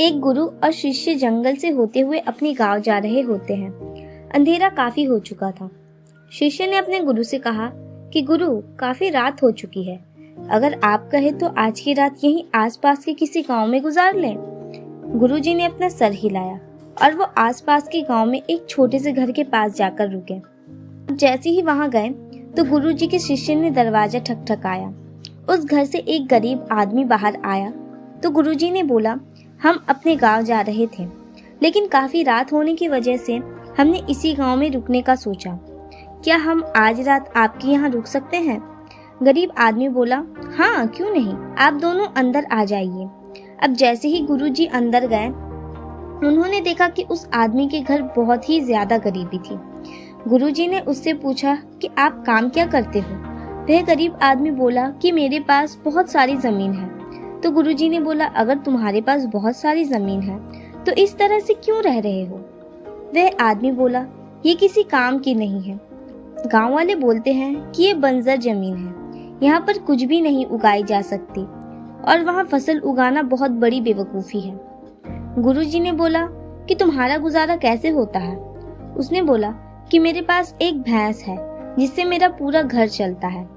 एक गुरु और शिष्य जंगल से होते हुए अपने गांव जा रहे होते हैं। अंधेरा काफी हो चुका था। शिष्य ने अपने गुरु से कहा कि गुरु, काफी रात हो चुकी है, अगर आप कहे तो आज की रात यहीं आसपास के किसी गांव में गुजार लें। गुरुजी ने अपना सर हिलाया और वो आसपास के गांव में एक छोटे से घर के पास जाकर रुके। जैसे ही वहां गए तो गुरुजी के शिष्य ने दरवाजा ठकठकाया। उस घर से एक गरीब आदमी बाहर आया तो गुरुजी ने बोला, हम अपने गांव जा रहे थे, लेकिन काफी रात होने की वजह से हमने इसी गांव में रुकने का सोचा। क्या हम आज रात आपके यहाँ रुक सकते हैं? गरीब आदमी बोला, हाँ क्यों नहीं, आप दोनों अंदर आ जाइए। अब जैसे ही गुरुजी अंदर गए, उन्होंने देखा कि उस आदमी के घर बहुत ही ज्यादा गरीबी थी। गुरुजी ने उससे पूछा कि आप काम क्या करते हो? वह गरीब आदमी बोला कि मेरे पास बहुत सारी जमीन है। तो गुरुजी ने बोला, अगर तुम्हारे पास बहुत सारी जमीन है तो इस तरह से क्यों रह रहे हो? वह आदमी बोला, ये किसी काम की नहीं है। गांव वाले बोलते हैं कि ये बंजर जमीन है, यहाँ पर कुछ भी नहीं उगाई जा सकती और वहाँ फसल उगाना बहुत बड़ी बेवकूफ़ी है। गुरुजी ने बोला कि तुम्हारा गुजारा कैसे होता है? उसने बोला कि मेरे पास एक भैंस है जिससे मेरा पूरा घर चलता है।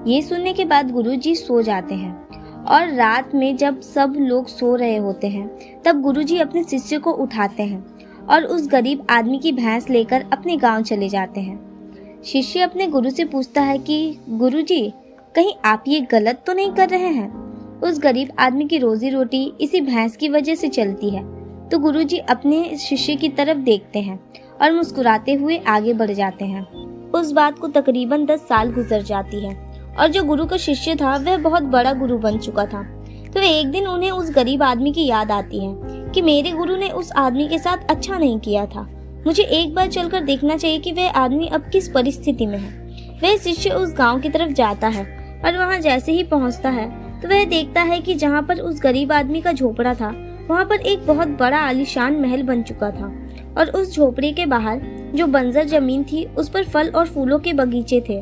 ये सुनने के बाद गुरुजी सो जाते हैं और रात में जब सब लोग सो रहे होते हैं तब गुरुजी अपने शिष्य को उठाते हैं और उस गरीब आदमी की भैंस लेकर अपने गांव चले जाते हैं। शिष्य अपने गुरु से पूछता है कि गुरुजी, कहीं आप ये गलत तो नहीं कर रहे हैं? उस गरीब आदमी की रोजी रोटी इसी भैंस की वजह से चलती है। तो गुरुजी अपने शिष्य की तरफ देखते हैं और मुस्कुराते हुए आगे बढ़ जाते हैं। उस बात को तकरीबन 10 साल गुजर जाती है और जो गुरु का शिष्य था वह बहुत बड़ा गुरु बन चुका था। तो एक दिन उन्हें उस गरीब आदमी की याद आती है कि मेरे गुरु ने उस आदमी के साथ अच्छा नहीं किया था, मुझे एक बार चलकर देखना चाहिए कि वह आदमी अब किस परिस्थिति में है। वह शिष्य उस गांव की तरफ जाता है और वहां जैसे ही पहुंचता है तो वह देखता है कि जहां पर उस गरीब आदमी का झोपड़ा था वहां पर एक बहुत बड़ा आलीशान महल बन चुका था और उस झोपड़े के बाहर जो बंजर जमीन थी उस पर फल और फूलों के बगीचे थे।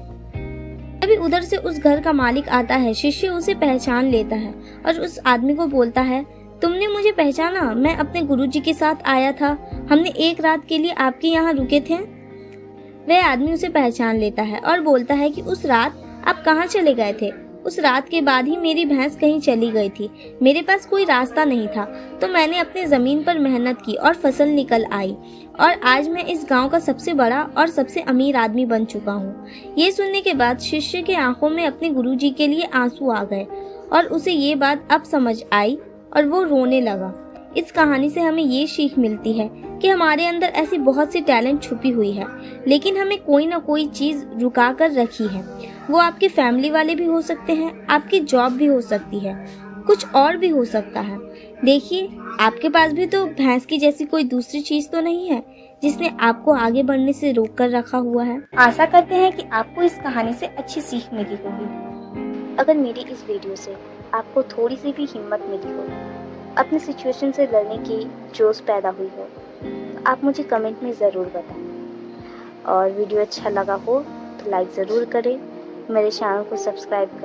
अभी उधर से उस घर का मालिक आता है। शिष्य उसे पहचान लेता है और उस आदमी को बोलता है, तुमने मुझे पहचाना? मैं अपने गुरुजी के साथ आया था, हमने एक रात के लिए आपके यहाँ रुके थे। वह आदमी उसे पहचान लेता है और बोलता है कि उस रात आप कहाँ चले गए थे? उस रात के बाद ही मेरी भैंस कहीं चली गई थी, मेरे पास कोई रास्ता नहीं था, तो मैंने अपनी जमीन पर मेहनत की और फसल निकल आई और आज मैं इस गांव का सबसे बड़ा और सबसे अमीर आदमी बन चुका हूँ। ये सुनने के बाद शिष्य के आंखों में अपने गुरुजी के लिए आंसू आ गए और उसे ये बात अब समझ आई और वो रोने लगा। इस कहानी से हमें ये सीख मिलती है कि हमारे अंदर ऐसी बहुत सी टैलेंट छुपी हुई है, लेकिन हमें कोई ना कोई चीज़ रुका कर रखी है। वो आपके फैमिली वाले भी हो सकते हैं, आपकी जॉब भी हो सकती है, कुछ और भी हो सकता है। देखिए, आपके पास भी तो भैंस की जैसी कोई दूसरी चीज़ तो नहीं है जिसने आपको आगे बढ़ने से रोक कर रखा हुआ है। आशा करते हैं कि आपको इस कहानी से अच्छी सीख मिली होगी। अगर मेरी इस वीडियो से आपको थोड़ी सी भी हिम्मत मिली हो, अपने सिचुएशन से लड़ने की जोश पैदा हुई हो, तो आप मुझे कमेंट में ज़रूर बताएं। और वीडियो अच्छा लगा हो तो लाइक ज़रूर करें, मेरे चैनल को सब्सक्राइब करें।